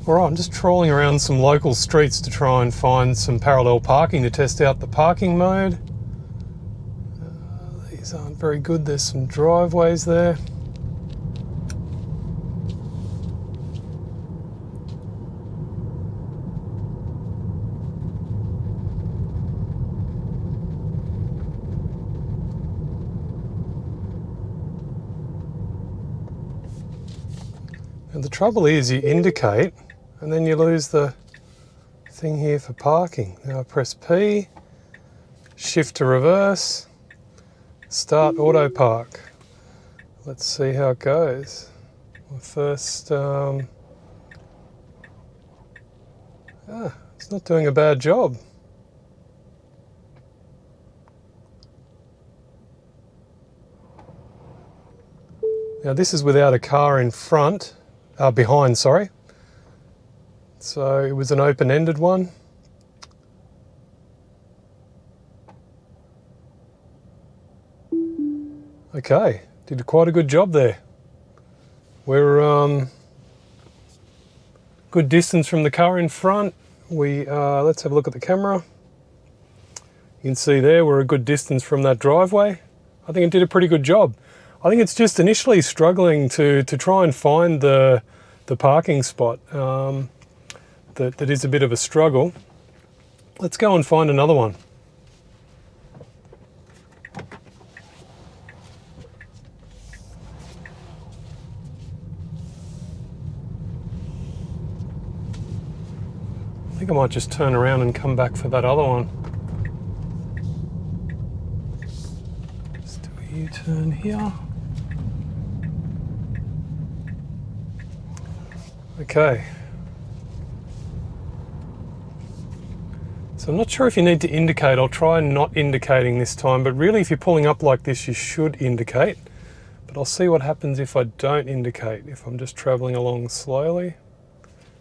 Alright, I'm just trawling around some local streets to try and find some parallel parking to test out the parking mode. These aren't very good, there's some driveways there. And the trouble is you indicate and then you lose the thing here for parking. Now I press P, shift to reverse, start Autopark. Let's see how it goes. Well, first, it's not doing a bad job. Now this is without a car in front, behind, sorry. So it was an open-ended one. Okay, did quite a good job there. We're good distance from the car in front. Let's have a look at the camera. You can see there we're a good distance from that driveway. I think it did a pretty good job. I think it's just initially struggling to try and find the parking spot. That is a bit of a struggle. Let's go and find another one. I think I might just turn around and come back for that other one. Let's do a U-turn here. Okay. So I'm not sure if you need to indicate. I'll try not indicating this time, but really if you're pulling up like this, you should indicate. But I'll see what happens if I don't indicate, if I'm just traveling along slowly.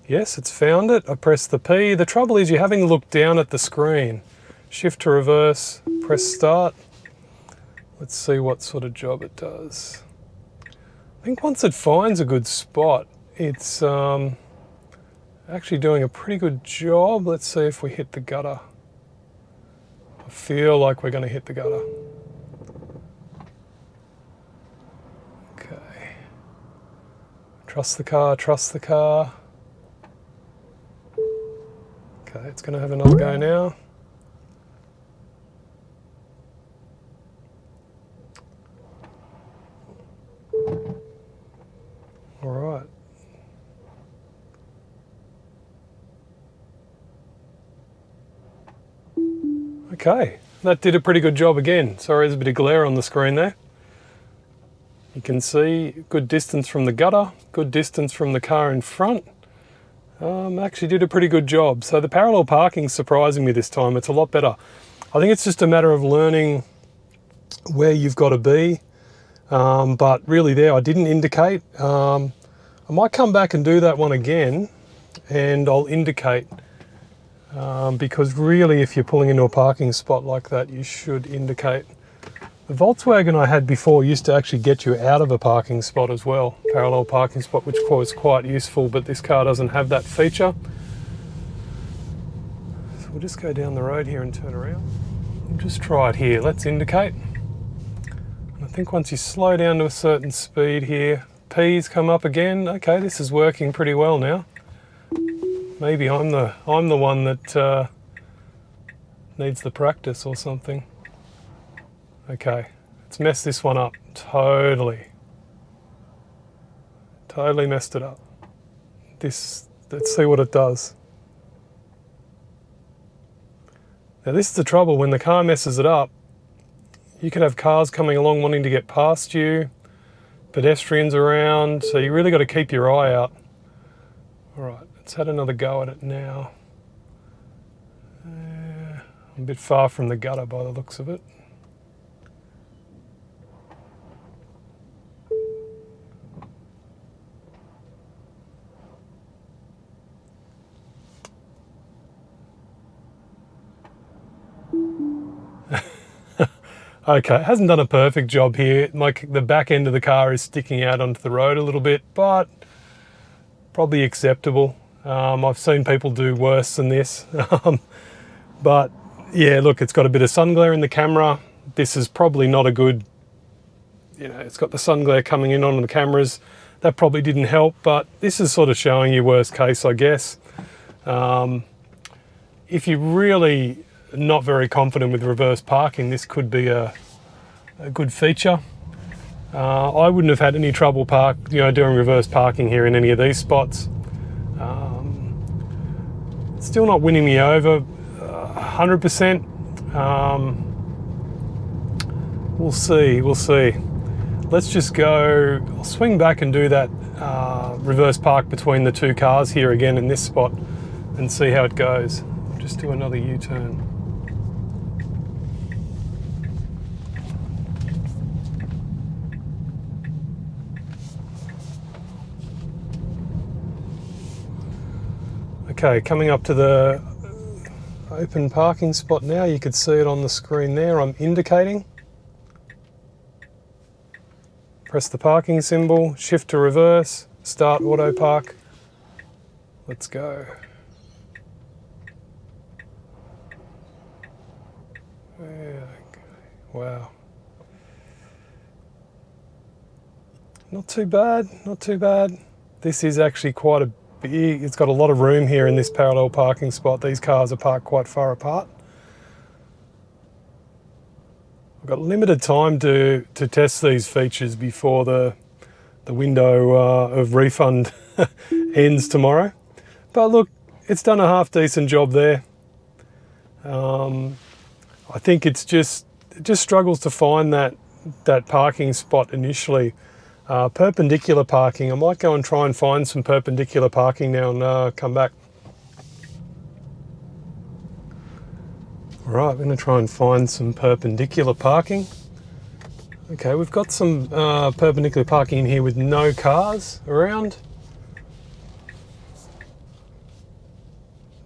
Yes, it's found it. I press the P. The trouble is you're having to look down at the screen. Shift to reverse, press start. Let's see what sort of job it does. I think once it finds a good spot, it's actually doing a pretty good job. Let's see if we hit the gutter. I feel like we're going to hit the gutter. Okay. Trust the car, trust the car. Okay, it's going to have another go now. All right. Okay, that did a pretty good job again. Sorry, there's a bit of glare on the screen there. You can see good distance from the gutter, good distance from the car in front. Actually did a pretty good job. So the parallel parking's surprising me this time. It's a lot better. I think it's just a matter of learning where you've got to be. But really there, I didn't indicate. I might come back and do that one again and I'll indicate. Because really if you're pulling into a parking spot like that, you should indicate. The Volkswagen I had before used to actually get you out of a parking spot as well, parallel parking spot, which was quite useful, but this car doesn't have that feature. So we'll just go down the road here and turn around. We'll just try it here. Let's indicate. And I think once you slow down to a certain speed here, P's come up again. Okay, this is working pretty well now. Maybe I'm the one that needs the practice or something. Okay, let's mess this one up. Totally messed it up. Let's see what it does. Now this is the trouble, when the car messes it up, you could have cars coming along wanting to get past you, pedestrians around, so you really got to keep your eye out. All right, let's have another go at it now. I'm a bit far from the gutter by the looks of it. Okay, it hasn't done a perfect job here. Like the back end of the car is sticking out onto the road a little bit, but probably acceptable. I've seen people do worse than this. But yeah, look, it's got a bit of sun glare in the camera. This is probably not a good, it's got the sun glare coming in on the cameras. That probably didn't help, but this is sort of showing you worst case, I guess. If you're really not very confident with reverse parking, this could be a good feature. I wouldn't have had any trouble doing reverse parking here in any of these spots. It's still not winning me over 100%. We'll see. Let's just go, I'll swing back and do that reverse park between the two cars here again in this spot and see how it goes. I'll just do another U-turn. Okay, coming up to the open parking spot now. You could see it on the screen there. I'm indicating. Press the parking symbol, shift to reverse, start Autopark. Let's go. Wow. Not too bad, not too bad. This is actually quite a big, it's got a lot of room here in this parallel parking spot. These cars are parked quite far apart. I've got limited time to test these features before the window of refund ends tomorrow. But look, it's done a half decent job there. I think it just struggles to find that parking spot initially. Perpendicular parking, I might go and try and find some perpendicular parking now and come back. All right, I'm going to try and find some perpendicular parking. Okay, we've got some perpendicular parking in here with no cars around.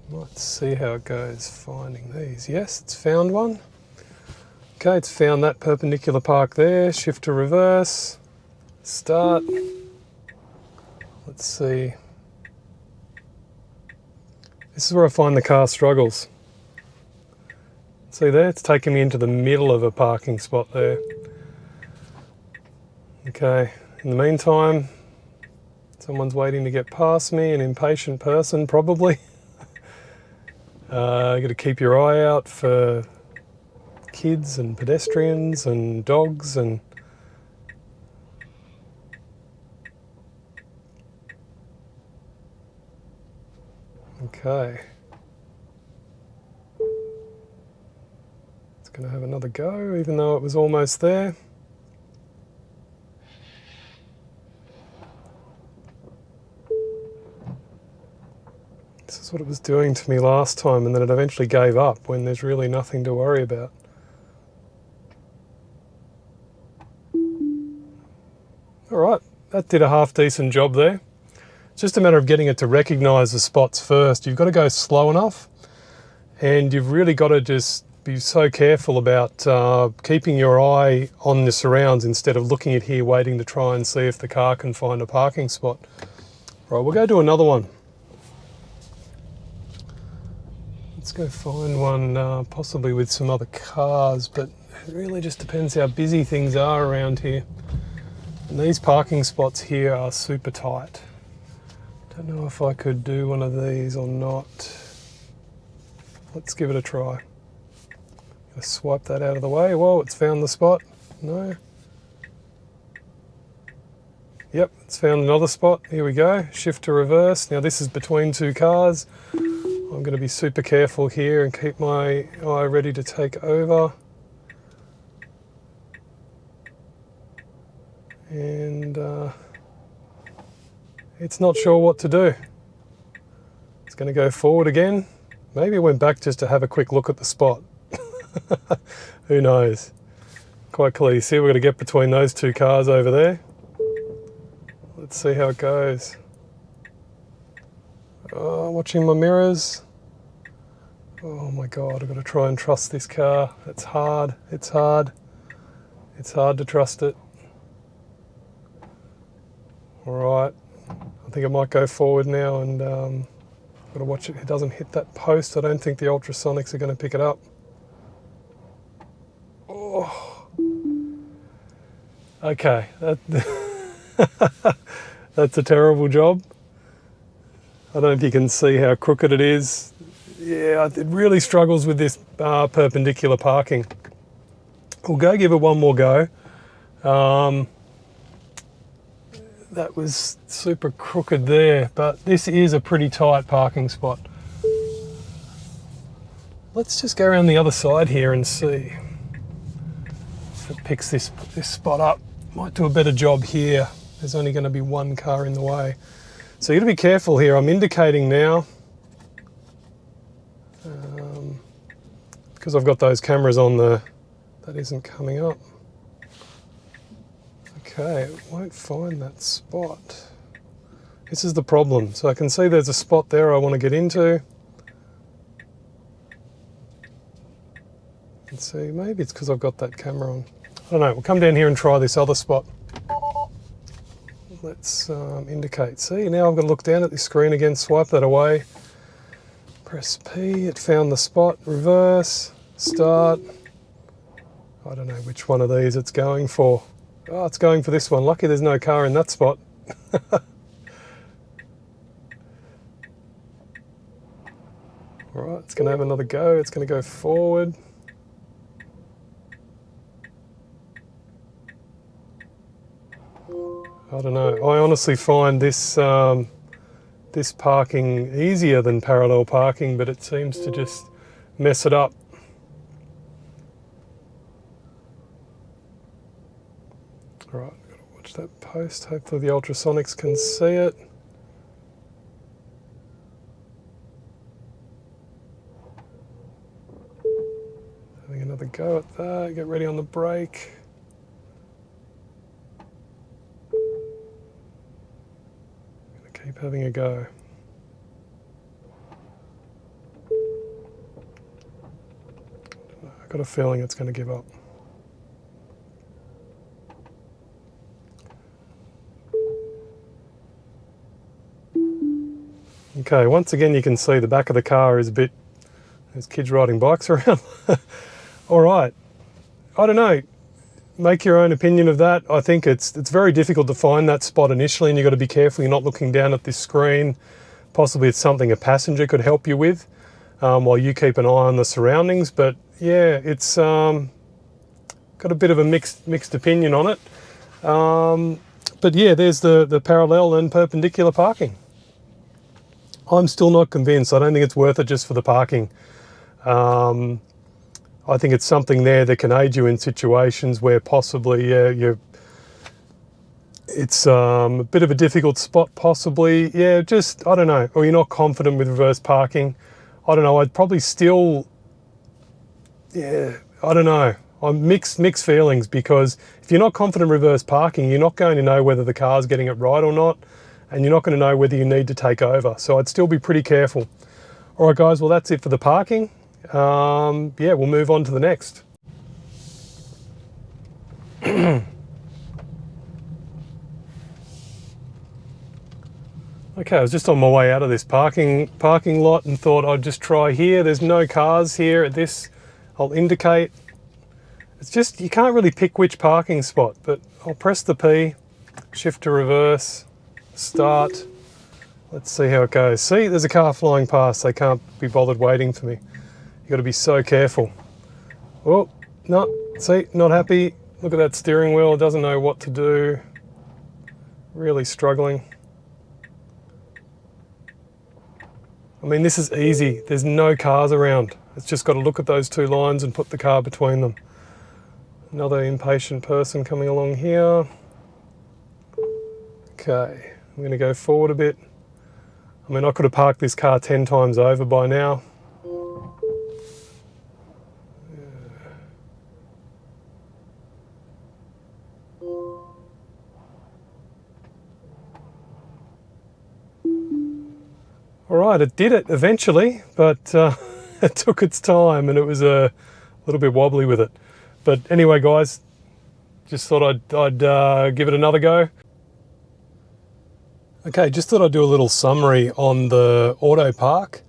Let's see how it goes finding these. Yes, it's found one. Okay, it's found that perpendicular park there. Shift to reverse. Start. Let's see. This is where I find the car struggles. See there, it's taking me into the middle of a parking spot there. Okay, in the meantime, someone's waiting to get past me, an impatient person probably. You got to keep your eye out for kids and pedestrians and dogs and okay. It's going to have another go, even though it was almost there. This is what it was doing to me last time, and then it eventually gave up when there's really nothing to worry about. All right, that did a half decent job there. It's just a matter of getting it to recognise the spots first. You've got to go slow enough, and you've really got to just be so careful about keeping your eye on the surrounds instead of looking at here waiting to try and see if the car can find a parking spot. Right, we'll go do another one. Let's go find one possibly with some other cars, but it really just depends how busy things are around here. And these parking spots here are super tight. Don't know if I could do one of these or not. Let's give it a try. Let's swipe that out of the way. Whoa, it's found the spot. No. Yep, it's found another spot. Here we go. Shift to reverse. Now this is between two cars. I'm going to be super careful here and keep my eye ready to take over. And it's not sure what to do. It's going to go forward again. Maybe it went back just to have a quick look at the spot. Who knows? Quite clear. You see, we're going to get between those two cars over there. Let's see how it goes. Oh, watching my mirrors. Oh my God, I've got to try and trust this car. It's hard. It's hard. It's hard to trust it. All right. I think I might go forward now and Got to watch it doesn't hit that post. I don't think the ultrasonics are going to pick it up. Oh. Okay, that's a terrible job. I don't know if you can see how crooked it is. Yeah, it really struggles with this perpendicular parking. We'll go give it one more go. That was super crooked there, but this is a pretty tight parking spot. Let's just go around the other side here and see if it picks this spot up. Might do a better job here. There's only going to be one car in the way. So you got to be careful here. I'm indicating now. Because I've got those cameras on that isn't coming up. Okay, it won't find that spot. This is the problem. So I can see there's a spot there I want to get into. And see, maybe it's because I've got that camera on. I don't know, we'll come down here and try this other spot. Let's indicate. See, now I've got to look down at the screen again, swipe that away. Press P, it found the spot, reverse, start. I don't know which one of these it's going for. Oh, it's going for this one. Lucky there's no car in that spot. All right, it's going to have another go. It's going to go forward. I don't know. I honestly find this this parking easier than parallel parking, but it seems to just mess it up. All right, I've got to watch that post. Hopefully the ultrasonics can see it. Having another go at that. Get ready on the brake. Keep having a go. I've got a feeling it's going to give up. Okay, once again you can see the back of the car is a bit, there's kids riding bikes around. All right, I don't know. Make your own opinion of that. I think it's very difficult to find that spot initially, and you've got to be careful you're not looking down at this screen. Possibly it's something a passenger could help you with while you keep an eye on the surroundings. But yeah, it's got a bit of a mixed opinion on it. But yeah, there's the parallel and perpendicular parking. I'm still not convinced. I don't think it's worth it just for the parking. I think it's something there that can aid you in situations where possibly it's a bit of a difficult spot possibly. Yeah, just, I don't know, or you're not confident with reverse parking. I don't know, I'd probably still, yeah, I don't know. I'm mixed feelings, because if you're not confident in reverse parking, you're not going to know whether the car's getting it right or not, and you're not going to know whether you need to take over. So I'd still be pretty careful. All right, guys, well, that's it for the parking. Yeah, we'll move on to the next. Okay, I was just on my way out of this parking lot and thought I'd just try here. There's no cars here at this. I'll indicate. It's just, you can't really pick which parking spot, but I'll press the P, shift to reverse, start. Let's see how it goes. See, there's a car flying past. They can't be bothered waiting for me. You've got to be so careful. Oh, no, see, not happy. Look at that steering wheel, doesn't know what to do. Really struggling. I mean, this is easy. There's no cars around. It's just got to look at those two lines and put the car between them. Another impatient person coming along here. Okay, I'm going to go forward a bit. I mean, I could have parked this car 10 times over by now. All right, it did it eventually, but it took its time and it was a little bit wobbly with it. But anyway, guys, just thought I'd give it another go. Okay, just thought I'd do a little summary on the Autopark.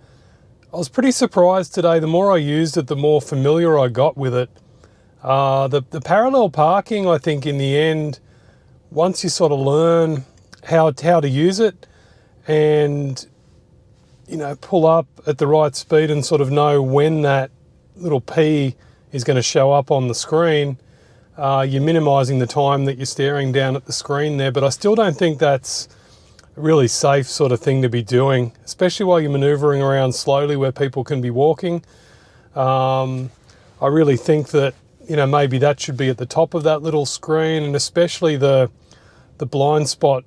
I was pretty surprised today. The more I used it, the more familiar I got with it. The parallel parking, I think in the end, once you sort of learn how to use it and, you know, pull up at the right speed and sort of know when that little P is going to show up on the screen, you're minimising the time that you're staring down at the screen there. But I still don't think that's a really safe sort of thing to be doing, especially while you're manoeuvring around slowly where people can be walking. I really think that, you know, maybe that should be at the top of that little screen, and especially the blind spot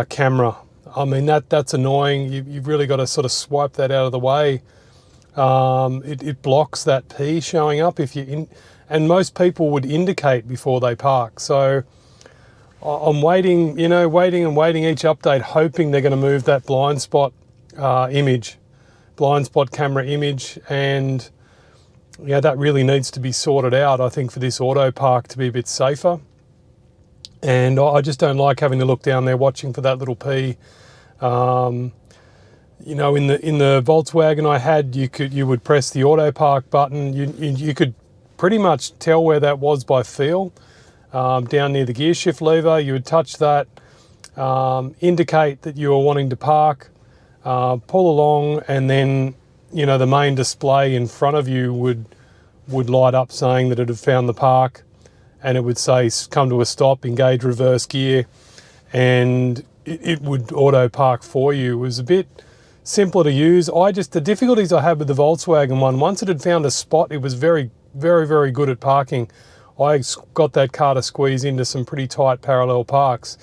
camera. I mean, that's annoying. You've really got to sort of swipe that out of the way. It blocks that P showing up if you're in, and most people would indicate before they park. So I'm waiting, you know, waiting each update, hoping they're going to move that blind spot camera image, and yeah, that really needs to be sorted out, I think, for this Autopark to be a bit safer. And I just don't like having to look down there watching for that little P. You know, in the Volkswagen I had, you would press the Autopark button. You could pretty much tell where that was by feel. Down near the gear shift lever, you would touch that, indicate that you were wanting to park, pull along, and then, you know, the main display in front of you would light up saying that it had found the park, and it would say come to a stop, engage reverse gear, and it would auto park for you. It was a bit simpler to use. The difficulties I had with the Volkswagen one, once it had found a spot, it was very, very, very good at parking. I got that car to squeeze into some pretty tight parallel parks.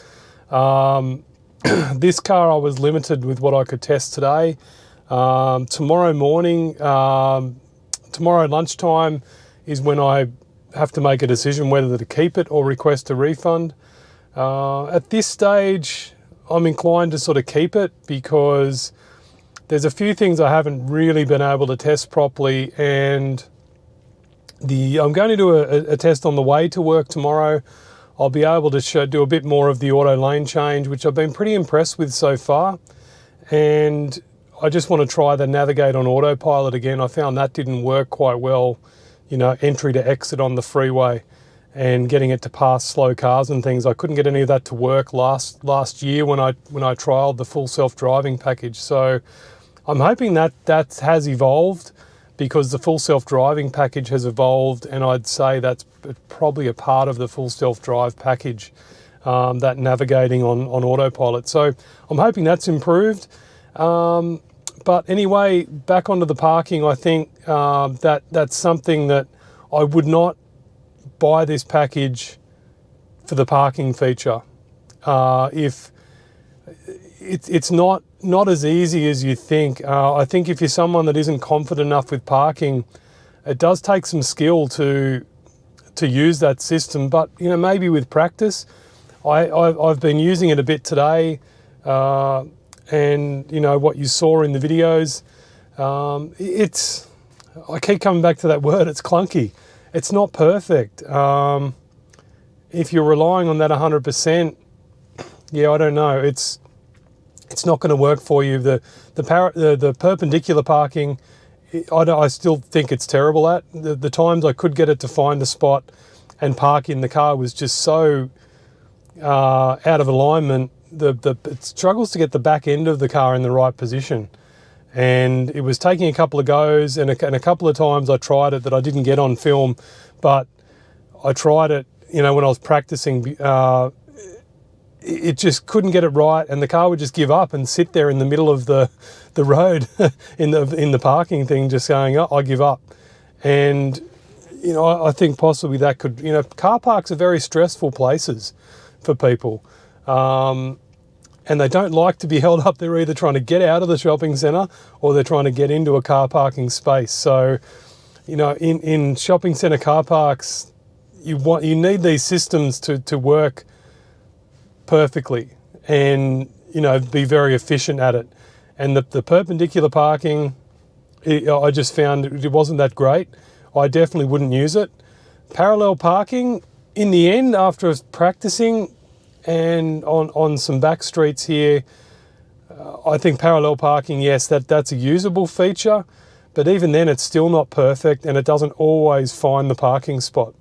This car I was limited with what I could test today. Tomorrow morning, tomorrow lunchtime is when I have to make a decision whether to keep it or request a refund. At this stage, I'm inclined to sort of keep it because there's a few things I haven't really been able to test properly, and I'm going to do a test on the way to work tomorrow. I'll be able to do a bit more of the auto lane change, which I've been pretty impressed with so far. And I just want to try the navigate on autopilot again. I found that didn't work quite well, you know, entry to exit on the freeway and getting it to pass slow cars and things. I couldn't get any of that to work last year when I trialed the full self-driving package. So I'm hoping that has evolved, because the full self-driving package has evolved, and I'd say that's probably a part of the full self-drive package, that navigating on autopilot. So I'm hoping that's improved. But anyway, back onto the parking, I think that's something that I would not buy this package for the parking feature. If it's not as easy as you think. I think if you're someone that isn't confident enough with parking, it does take some skill to use that system. But, you know, maybe with practice, I've been using it a bit today, and, you know, what you saw in the videos, I keep coming back to that word, it's clunky. It's not perfect. If you're relying on that 100%, yeah, I don't know. It's not going to work for you. The perpendicular parking, I still think it's terrible at. The times I could get it to find a spot and park in the car was just so out of alignment. It struggles to get the back end of the car in the right position. And it was taking a couple of goes, and a couple of times I tried it that I didn't get on film, but I tried it, you know, when I was practicing. It just couldn't get it right, and the car would just give up and sit there in the middle of the road in the parking thing, just saying, oh, I give up. And, you know, I think possibly that could, you know, car parks are very stressful places for people. And they don't like to be held up. They're either trying to get out of the shopping centre or they're trying to get into a car parking space. So, you know, in shopping centre car parks, you need these systems to work perfectly and, you know, be very efficient at it. And the perpendicular parking, I just found it wasn't that great. I definitely wouldn't use it. Parallel parking, in the end, after practicing and on some back streets here, I think parallel parking, yes, that's a usable feature, but even then it's still not perfect and it doesn't always find the parking spot.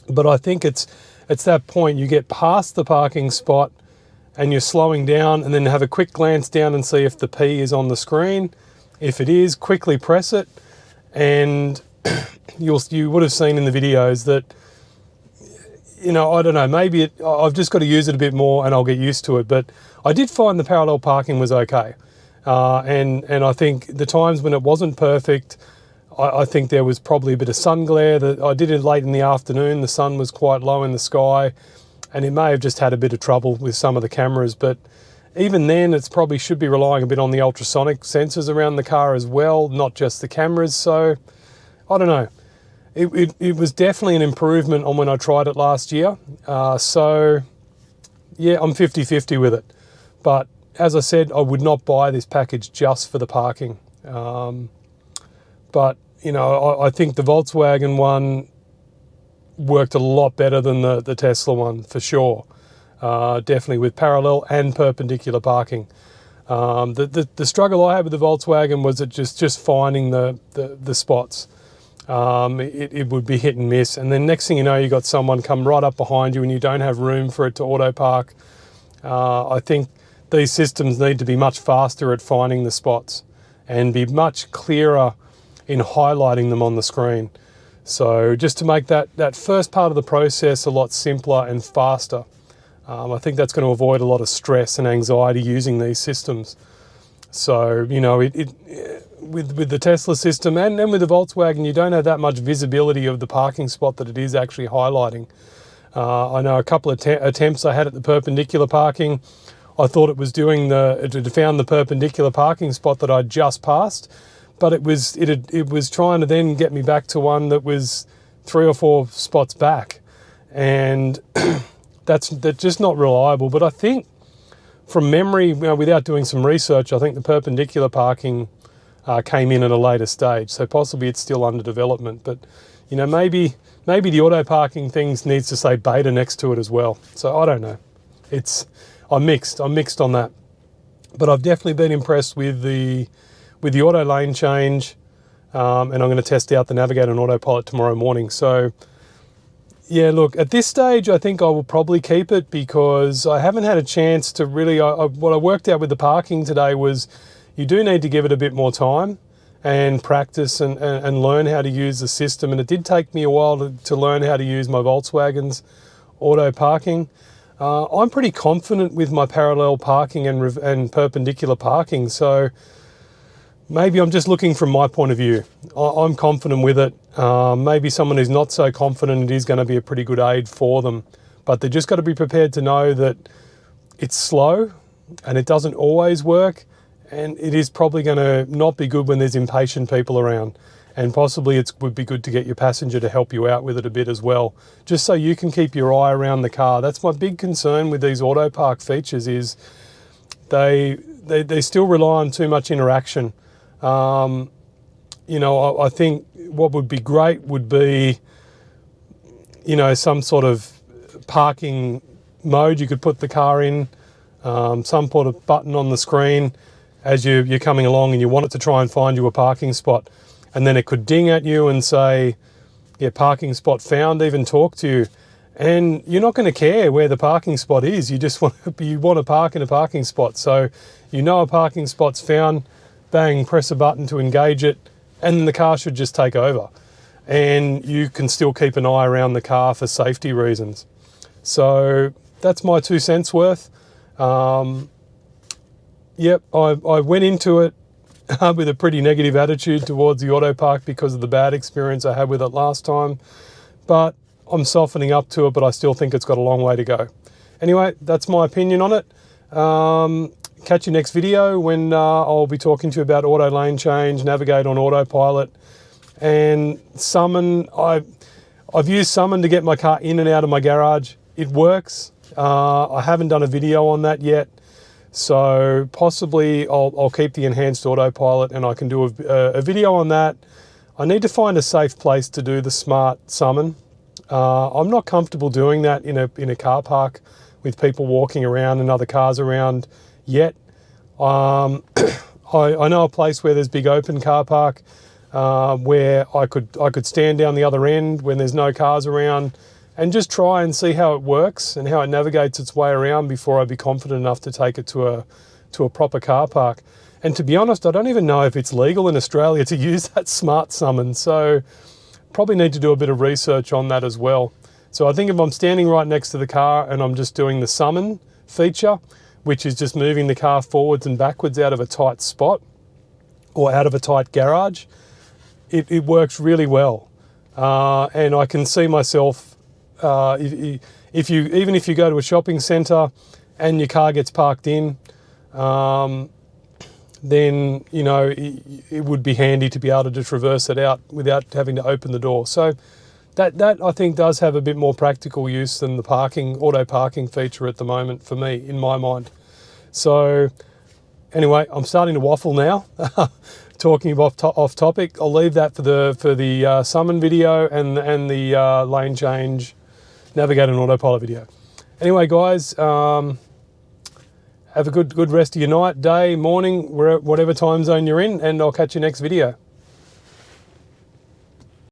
But I think it's that point you get past the parking spot and you're slowing down, and then have a quick glance down and see if the P is on the screen. If it is, quickly press it, and you would have seen in the videos that, you know, I don't know, maybe I've just got to use it a bit more and I'll get used to it. But I did find the parallel parking was okay. And I think the times when it wasn't perfect, I think there was probably a bit of sun glare. That I did it late in the afternoon. The sun was quite low in the sky, and it may have just had a bit of trouble with some of the cameras. But even then, it's probably should be relying a bit on the ultrasonic sensors around the car as well, not just the cameras. So I don't know. It was definitely an improvement on when I tried it last year. So yeah, I'm 50-50 with it. But as I said, I would not buy this package just for the parking. But, you know, I think the Volkswagen one worked a lot better than the Tesla one, for sure. Definitely with parallel and perpendicular parking. The struggle I had with the Volkswagen was just finding the spots. It would be hit and miss. And then next thing you know, you got someone come right up behind you and you don't have room for it to auto park. I think these systems need to be much faster at finding the spots and be much clearer in highlighting them on the screen. So just to make that first part of the process a lot simpler and faster. I think that's going to avoid a lot of stress and anxiety using these systems. So, you know, with the Tesla system and with the Volkswagen, you don't have that much visibility of the parking spot that it is actually highlighting. I know a couple of attempts I had at the perpendicular parking, I thought it was doing it found the perpendicular parking spot that I'd just passed, but it was trying to then get me back to one that was 3 or 4 spots back, and that's just not reliable. But I think from memory, you know, without doing some research, I think the perpendicular parking came in at a later stage, so possibly it's still under development. But you know, maybe the auto parking things needs to say beta next to it as well. So I don't know. I'm mixed on that. But I've definitely been impressed with the auto lane change, and I'm going to test out the Navigator and Autopilot tomorrow morning. So yeah, look, at this stage, I think I will probably keep it because I haven't had a chance to really. What I worked out with the parking today was you do need to give it a bit more time and practice and learn how to use the system. And it did take me a while to learn how to use my Volkswagen's auto parking. I'm pretty confident with my parallel parking and perpendicular parking. So maybe I'm just looking from my point of view. I'm confident with it. Maybe someone who's not so confident, it is going to be a pretty good aid for them. But they've just got to be prepared to know that it's slow and it doesn't always work. And it is probably going to not be good when there's impatient people around. And possibly it would be good to get your passenger to help you out with it a bit as well, just so you can keep your eye around the car. That's my big concern with these Autopark features is they still rely on too much interaction. You know, I think what would be great would be, you know, some sort of parking mode you could put the car in, some sort of button on the screen as you're coming along and you want it to try and find you a parking spot. And then it could ding at you and say, yeah, parking spot found, even talk to you. And you're not going to care where the parking spot is. You just want to park in a parking spot. So you know a parking spot's found, bang, press a button to engage it, and then the car should just take over. And you can still keep an eye around the car for safety reasons. So that's my 2 cents worth. Yep, I went into it with a pretty negative attitude towards the Autopark because of the bad experience I had with it last time. But I'm softening up to it, but I still think it's got a long way to go. Anyway, that's my opinion on it. Catch you next video when I'll be talking to you about auto lane change, navigate on autopilot, and Summon. I've used Summon to get my car in and out of my garage. It works. I haven't done a video on that yet. So possibly I'll keep the enhanced autopilot and I can do a video on that. I need to find a safe place to do the smart summon. I'm not comfortable doing that in a car park with people walking around and other cars around yet. I know a place where there's big open car park where I could stand down the other end when there's no cars around and just try and see how it works and how it navigates its way around before I'd be confident enough to take it to a proper car park. And to be honest, I don't even know if it's legal in Australia to use that smart summon, so probably need to do a bit of research on that as well. So I think if I'm standing right next to the car and I'm just doing the summon feature, which is just moving the car forwards and backwards out of a tight spot or out of a tight garage, it works really well. And I can see myself, even if you go to a shopping centre and your car gets parked in, then, you know, it would be handy to be able to just reverse it out without having to open the door. So that I think does have a bit more practical use than the auto parking feature at the moment for me, in my mind. So anyway, I'm starting to waffle now, talking off topic. I'll leave that for the summon video and the lane change, navigate and autopilot video. Anyway, guys, have a good rest of your night, day, morning, whatever time zone you're in, and I'll catch you next video.